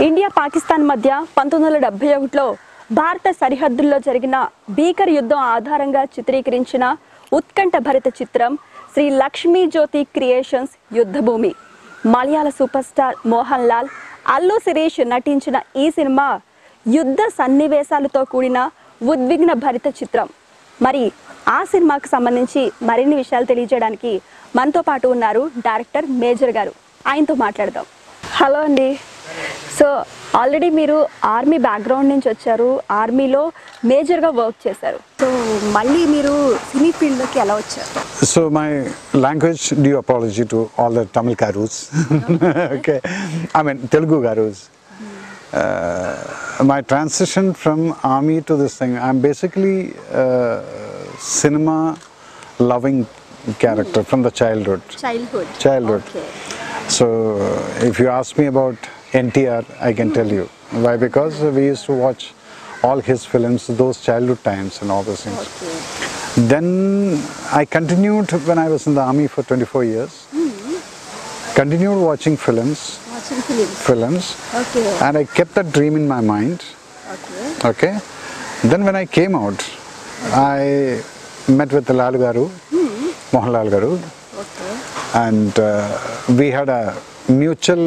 India Pakistan మధ్య 1971లో భారత సరిహద్దుల్లో జరిగిన భీకర యుద్ధం ఆధారంగా చిత్రీకరించిన ఉత్కంఠ భరిత చిత్రం శ్రీ లక్ష్మీ జ్యోతి క్రియేషన్స్ యుద్ధ భూమి. మలయాళ సూపర్ స్టార్ మోహన్ లాల్, అల్లు శిరీష్ నటించిన ఈ సినిమా యుద్ధ సన్నివేశాలతో కూడిన ఉద్విగ్న భరిత చిత్రం. మరి ఆ సినిమాకు సంబంధించి మరిన్ని విషయాలు తెలియజేయడానికి మనతో పాటు ఉన్నారు డైరెక్టర్ మేజర్ గారు. ఆయనతో మాట్లాడదాం. హలో అండి. సో ఆల్రెడీ మీరు ఆర్మీ బ్యాక్గ్రౌండ్ నుంచి వచ్చారు, ఆర్మీలో మేజర్గా వర్క్ చేశారు. సో మళ్ళీ మీరు సినీ ఫీల్డ్లోకి ఎలా వచ్చారు? So my language due apology to all the Tamil Garus. Okay, I mean Telugu Garus. My transition from army to this thing, I'm basically cinema loving character from the childhood. Okay. So if you ask me about NTR, I can tell you why, because we used to watch all his films, those childhood times and all those things. Okay. Then I continued when I was in the army for 24 years. Continued watching films. Okay. And I kept that dream in my mind. Okay. Then when I came out, I met with Lal Garu, Mohan Lal Garu. Okay. And we had a mutual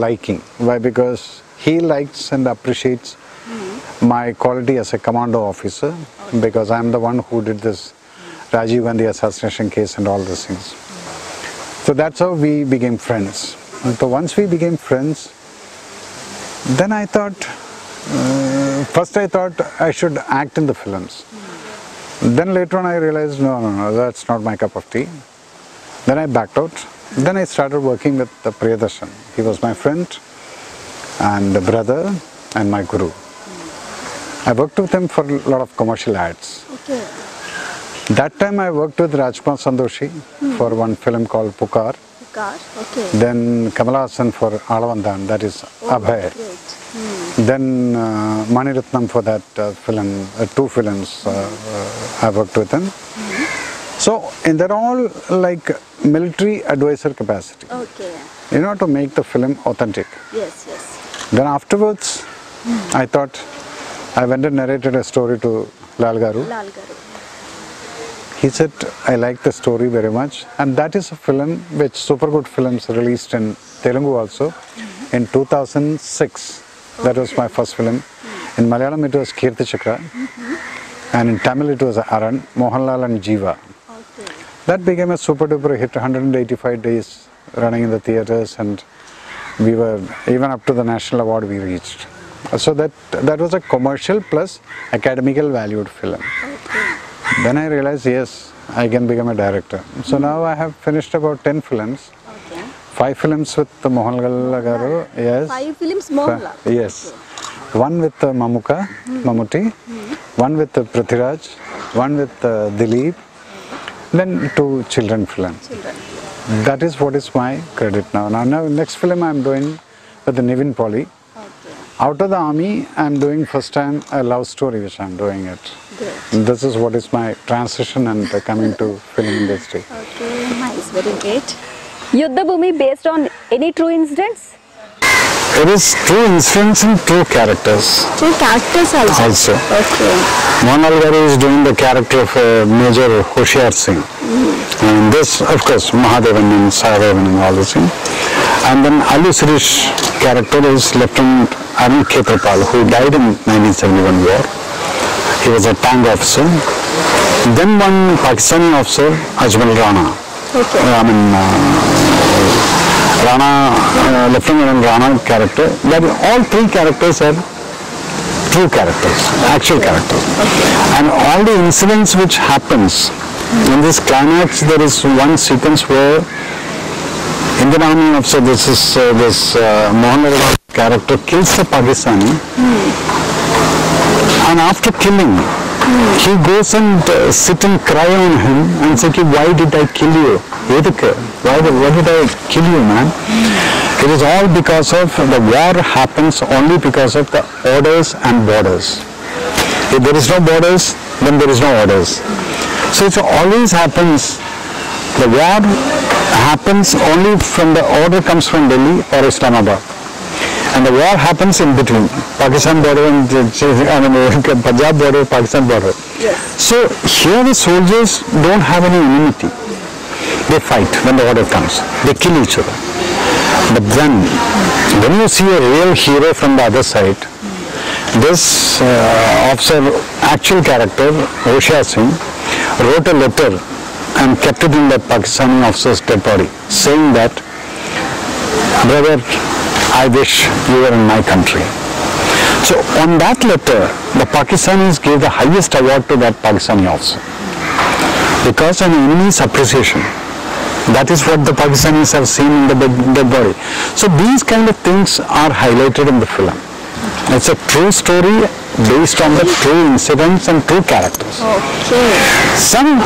liking. Why? Because he likes and appreciates my quality as a commando officer, because I am the one who did this Rajiv Gandhi assassination case and all those things. So that's how we became friends. And so once we became friends, then I thought, first I thought I should act in the films. Then later on I realized, no, that's not my cup of tea. Then I backed out. Then I started working with Priyadarshan. He was my friend and brother and my guru. I worked with him for a lot of commercial ads. Okay. That time I worked with Rajkumar Sandoshi for one film called Pukar. Okay. Then Kamal Haasan for Alavandan, that is Abhay. Then Mani Ratnam for that film, two films I worked with him. So, and they're all like military advisor capacity. Okay. You know, to make the film authentic. Yes. Then afterwards, I thought, I went and narrated a story to Lal Garu. He said, I like the story very much. And that is a film which Super Good Films released in Telugu also in 2006. That was my first film. In Malayalam it was Kirti Chakra. And in Tamil it was Aran, Mohanlal and Jeeva. That became a super duper hit, 185 days running in the theatres, and we were even up to the national award we reached. So that was a commercial plus academical valued film. Then I realized, yes, I can become a director. So now I have finished about 10 films. 5 films with Mohanlal Garu. Yes. 5 films Mohanlal? Yes. One with Mammootty, one with Prithviraj, one with Dileep, then 2 children films. That is what is my credit now. Now next film I am doing with Nivin Pauly. Out of the army, I am doing first time a love story, which I am doing it. Great. This is what is my transition and coming to film industry. Okay, nice, very great. Yuddha Bhoomi based on any true incidents? It is true incidents and true characters. True characters also? Okay. Mohanlal Garu is doing the character of Major Hoshiar Singh. And this, of course, Mahadevan and Sahadevan and all this thing. And then Allu Shirish character is Lieutenant Arun Khetrapal, who died in 1971 war. He was a tank officer. Then one Pakistani officer, Ajmal Rana. Okay. Rana, Lieutenant Rana character. That all 3 characters are true characters, actual characters. And all the incidents which happens in this climax, there is one sequence where Indian Army officer, this Mohanlal character kills the Pakistani, and after killing, he goes and sit and cry on him and say, why did I kill you? Why did I kill you, man? It is all because of the war happens only because of the orders and borders. If there is no borders, then there is no orders. So it always happens, the war happens only from the order comes from Delhi or Islamabad. And the war happens in between Pakistan border and Punjab border, Pakistan border. Yes. So here the soldiers don't have any enmity. They fight when the order comes. They kill each other. But then, when you see a real hero from the other side, this officer, actual character, Hoshiyar Singh, wrote a letter and kept it in that Pakistani officer's dead body, saying that, brother, I wish you were in my country. So on that letter, the Pakistanis gave the highest award to that Pakistani officer. Because an enemy's appreciation. That is what the Pakistanis have seen in the dead body. So these kind of things are highlighted in the film. It's a true story based on the true incidents and true characters. Okay. Some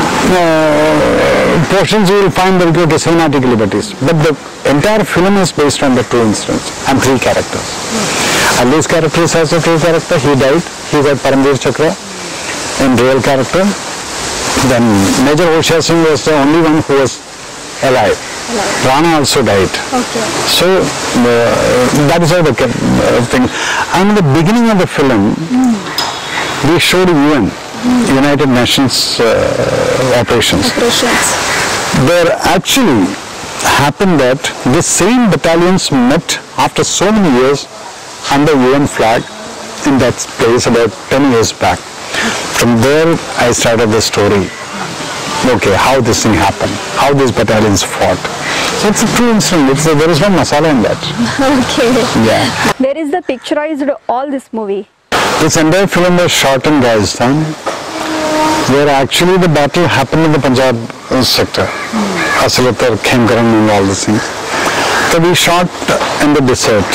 portions you will find very good cinematic liberties, but the entire film is based on the true incidents and three characters. Ali's character is also a true character. He died. He got Paramveer Chakra in real character. Then Major Hoshiyar Singh was the only one who was alive. Rana also died. Okay. So that is how the thing. And in the beginning of the film, we showed UN, United Nations operations. There actually happened that the same battalions met after so many years under UN flag in that place about 10 years back. From there I started the story. Okay, how this thing happened, how these battalions fought. So it's a true incident. There is no masala in that. Okay. Yeah. Where is the picturized all this movie? This entire film was shot in Rajasthan, where actually the battle happened in the Punjab sector. Asalatar, Khemkaran and all these things. So we shot in the desert.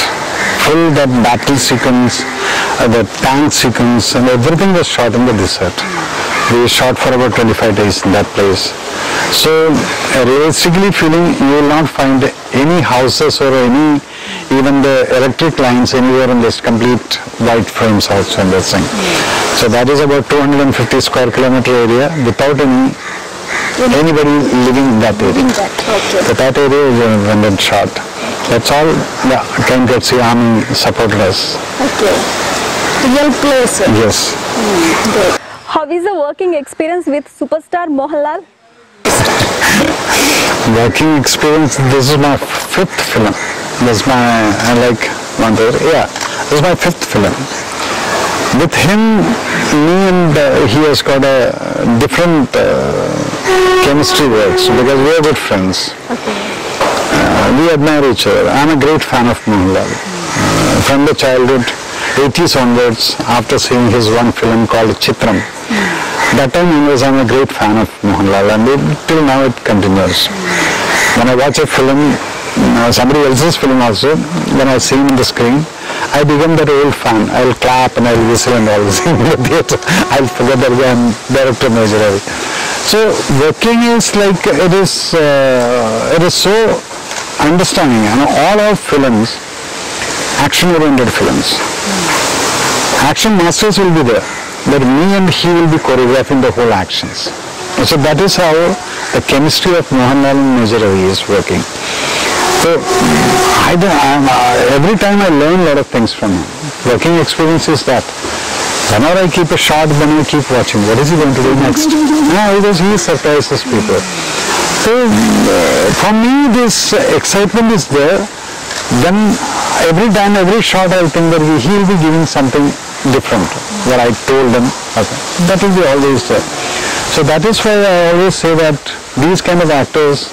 Full that battle sequence, the tank sequence and everything was shot in the desert. We shot for about 25 days in that place. So realistically feeling you will not find any houses or any, even the electric lines anywhere in this complete white frames also in this thing. So that is about 250 square kilometer area without anybody living in that area. Okay. So that area is when shot. That's all the KMKC Army supported us. Okay. Real place. Yes. Good. How is the working experience with superstar Mohanlal? Working experience, this is my fifth film. This is my, this is my fifth film. With him, he has got a different chemistry works because we are good friends. Okay. We admire each other. I am a great fan of Mohanlal. From the childhood, 80s onwards, after seeing his one film called Chitram. That time onwards, I am a great fan of Mohanlal and till now it continues. When I watch a film, somebody else's film also, when I see him on the screen, I become that old fan. I will clap and I will whistle and all this in the theatre. I will forget that I am director Major Ravi. So working is like, it is so understanding, all our films, action-oriented films. Action masters will be there, but me and he will be choreographing the whole actions. So that is how the chemistry of Mohanlal and Major Ravi is working. So every time I learn a lot of things from him. Working experience is that. Whenever I keep a shot, then I keep watching. What is he going to do next? Because he surprises people. So for me, this excitement is there. Then every time, every shot, I think that he will be giving something different. What I told him, okay. That will be always there. So that is why I always say that these kind of actors,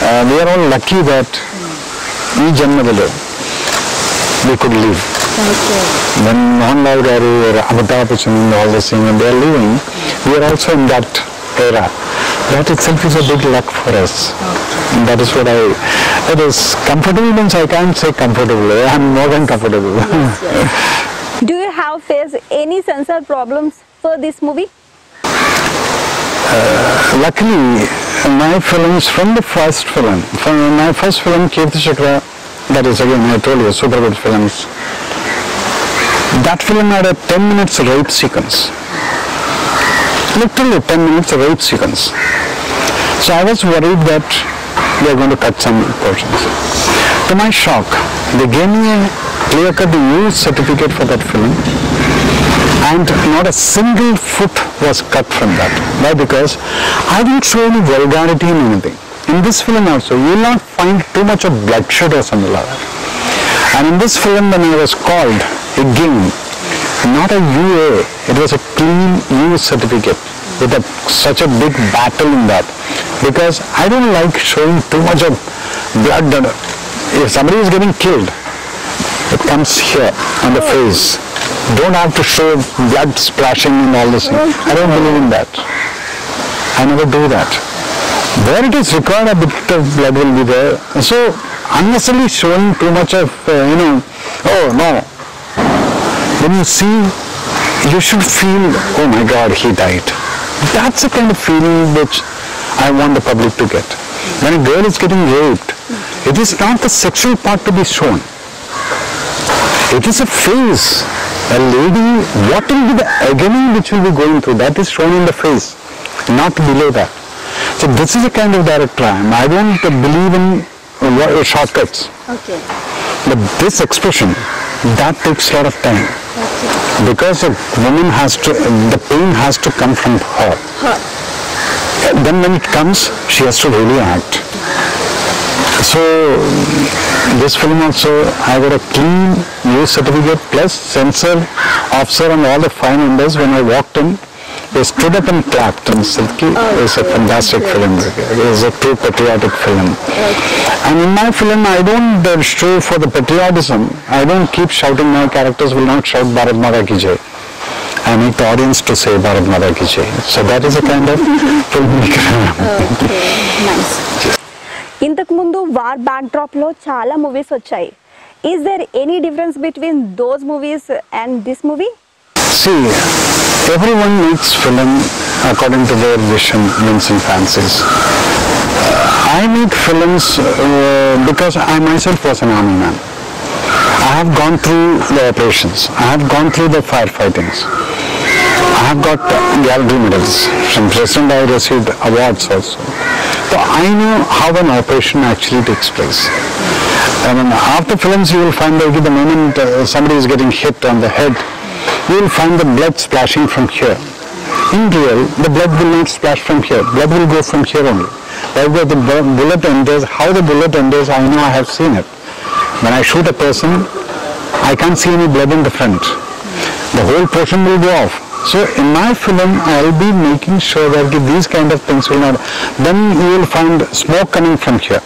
we are all lucky that we could live. Okay. When Mohanlal Garu or Amitabh Bachchan and all this thing, when they are living, we are also in that era. That itself is a big luck for us. Okay. And that is what it is comfortable means I can't say comfortable. I am more than comfortable. Yes, yes. Do you have faced any censor problems for this movie? Luckily, my films from the first film, Kirti Chakra, that is again I told you, super good films. That film had a 10 minutes rape sequence. Literally 10 minutes rape sequence. So I was worried that they are going to cut some portions. To my shock, they gave me a clear-cut use certificate for that film, and not a single foot was cut from that. Why? Because I didn't show any vulgarity in anything. In this film also, you will not find too much of bloodshed or something like that. And in this film, when I was called again, not a UA, it was a clean use certificate with such a big battle in that. Because I don't like showing too much of blood. If somebody is getting killed, it comes here on the face. Don't have to show blood splashing and all this. I don't believe in that. I never do that. Where it is required, a bit of blood will be there. So unnecessarily showing too much of, oh no. When you see, you should feel, oh my God, he died. That's the kind of feeling which I want the public to get. When a girl is getting raped, it is not the sexual part to be shown. It is a face. A lady, what will be the agony which will be going through, that is shown in the face, not below that. So this is the kind of director I am. I don't believe in shortcuts. Okay. But this expression, that takes a lot of time. Okay. Because a woman has to, the pain has to come from her. Then when it comes, she has to really act. So this film also, I got a clean use certificate plus censor officer and all the 5 members. When I walked in, they stood up and clapped and said, it's a fantastic film. It's a true patriotic film. And in my film, I don't show for the patriotism. I don't keep shouting. My characters will not shout Bharat Mata Ki Jai. I make the audience to say Bharat Mata Ki Jai. So that is a kind of filmmaker. Okay, nice. ఇంతకు ముందు war back drop లో చాలా movies వచ్చాయి. Is there any difference between those movies and this movie? See, everyone makes film according to their vision, whims and fancies. I make films because I myself was an army man. I have gone through the operations. I have gone through the firefightings. I have got gallery medals. From President I received awards also. So I know how an operation actually takes place. And after films you will find that the moment somebody is getting hit on the head, you will find the blood splashing from here. In real, the blood will not splash from here. Blood will go from here only. Wherever the bullet enters, how the bullet enters, I know, I have seen it. When I shoot a person, I can't see any blood in the front. The whole portion will go off. So in my film, I will be making sure that these kind of things will not. Then you will find smoke coming from here.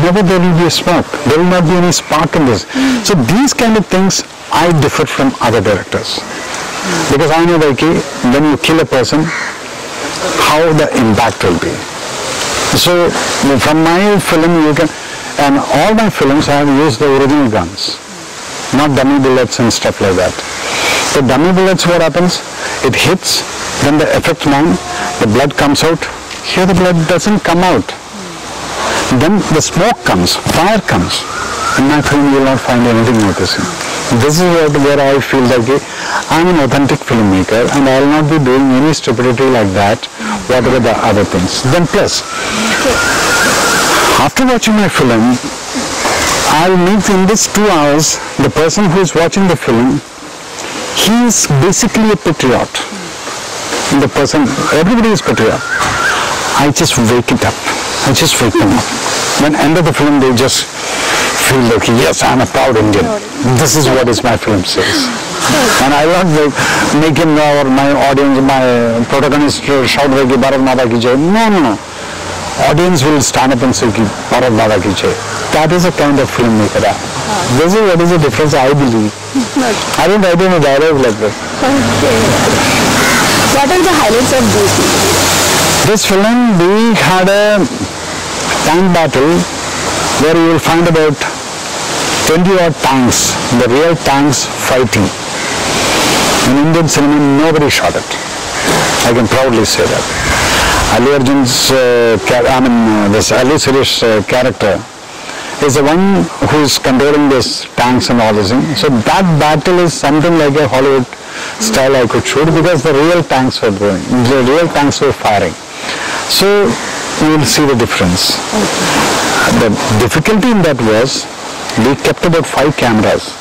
Never there will be a smoke. There will not be any spark in this. So these kind of things, I differ from other directors. Because I know that when you kill a person, how the impact will be. So from my film, you can, and all my films I have used the original guns, not dummy bullets and stuff like that. The dummy bullets, what happens? It hits, then the effect man, the blood comes out. Here the blood doesn't come out. Then the smoke comes, fire comes. In my film you will not find anything like this. This is where I feel that I am an authentic filmmaker and I will not be doing any stupidity like that, whatever the other things. Then plus, after watching my film, I will make in this 2 hours, the person who is watching the film, he is basically a patriot. The person, everybody is patriot. I just wake it up. I just wake them up. When end of the film, they just feel like, yes, I am a proud Indian. This is what is my film says. And I will not make him or my audience, my protagonist shout like Bharat Mata Ki Jai. No. Audience will stand up and say Bharat Mata Ki Jai. That is a kind of filmmaker. This is what is the difference, I believe. I don't write any dialogue like this. Okay. What are the highlights of this movie? This film, we had a tank battle where you will find about 20 odd tanks, the real tanks fighting. In Indian cinema, nobody shot it. I can proudly say that. Allu Arjun's, this Allu Sirish character is the one who is controlling this tanks and all this thing. So that battle is something like a Hollywood style I could shoot because the real tanks were going, the real tanks were firing. So you will see the difference. The difficulty in that was we kept about 5 cameras.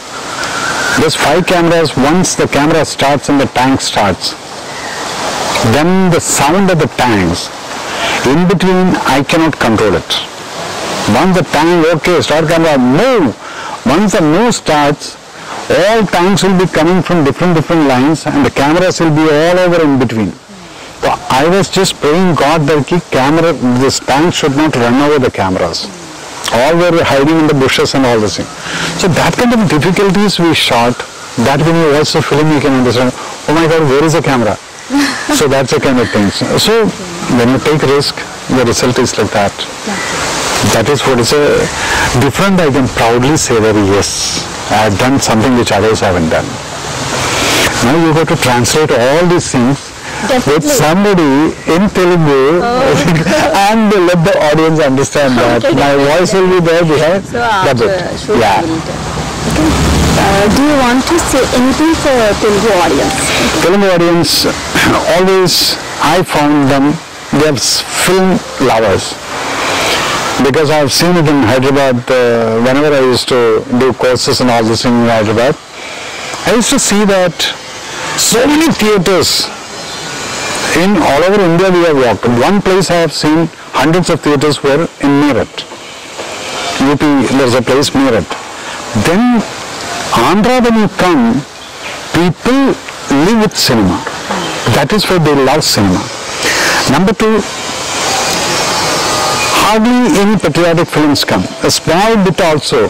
Those 5 cameras, once the camera starts and the tank starts, then the sound of the tanks, in between, I cannot control it. Once the tank, okay, start camera, move. Once the move starts, all tanks will be coming from different lines and the cameras will be all over in between. So I was just praying God that this tank should not run over the cameras. All were hiding in the bushes and all this thing. So that kind of difficulties we shot, that when you watch the film you can understand, oh my God, where is the camera? So that's the kind of things. So when you take risk, the result is like that. That is what is different. I can proudly say that yes, I have done something which others haven't done. Now you have to translate all these things with somebody in Telugu and let the audience understand that. My voice will be there behind. So that's it. Yeah. Do you want to say anything for Telugu audience? Telugu audience, always I found them, they are film lovers. Because I have seen it in Hyderabad, whenever I used to do courses and all this in Hyderabad, I used to see that so many theatres in all over India we have walked. One place I have seen hundreds of theatres were in Meerut. UP, there is a place Meerut. Then Andhra, when you come, people live with cinema. That is why they love cinema. Number 2, hardly any patriotic films come. A small bit also,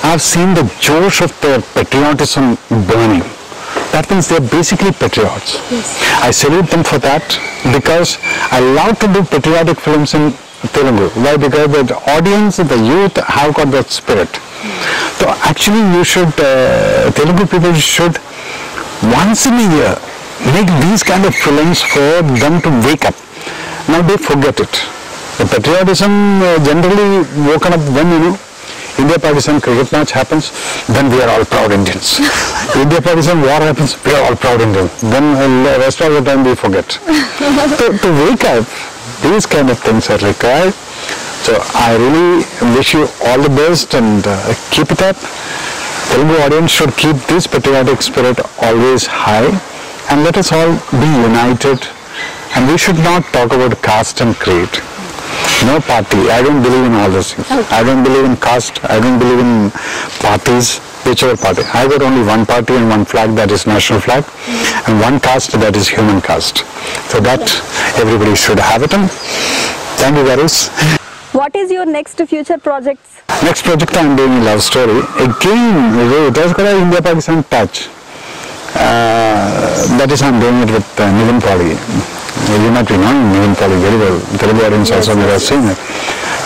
I have seen the josh of their patriotism burning. That means they are basically patriots. Yes. I salute them for that because I love to do patriotic films in Telugu. Why? Because the audience, the youth have got that spirit. So actually you should, Telugu people should once in a year make these kind of films for them to wake up. Now they forget it. The patriotism generally woken up when, India-Pakistan cricket match happens, then we are all proud Indians. India-Pakistan war happens, we are all proud Indians. Then the rest of the time we forget. To wake up, these kind of things are required. So I really wish you all the best and keep it up. Telugu audience should keep this patriotic spirit always high and let us all be united. And we should not talk about caste and creed. No party. I don't believe in all those things. Okay. I don't believe in caste. I don't believe in parties, whichever party. I got only one party and one flag, that is national flag, and one caste, that is human caste. So that everybody should have it. And thank you, guys. What is your next future projects? Next project I am doing a love story. Again, it has got an India-Pakistan touch. That is I am doing it with Nivin Pali. You might be knowing Nivin Pali very well. Telugu audience also may have seen it.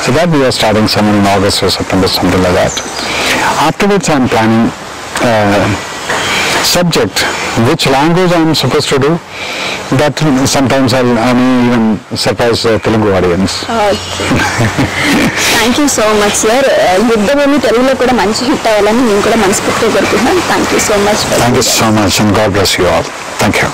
So that we are starting somewhere in August or September, something like that. Afterwards I am planning subject, which language I am supposed to do. That sometimes I may even surprise the Telugu audience. Thank you so much, sir. Yuddha Bhoomi Telugulo kuda manchi hit avvalani nenu kuda manasfurtiga korukuntunnan. Thank you so much. Thank you so much and God bless you all. Thank you.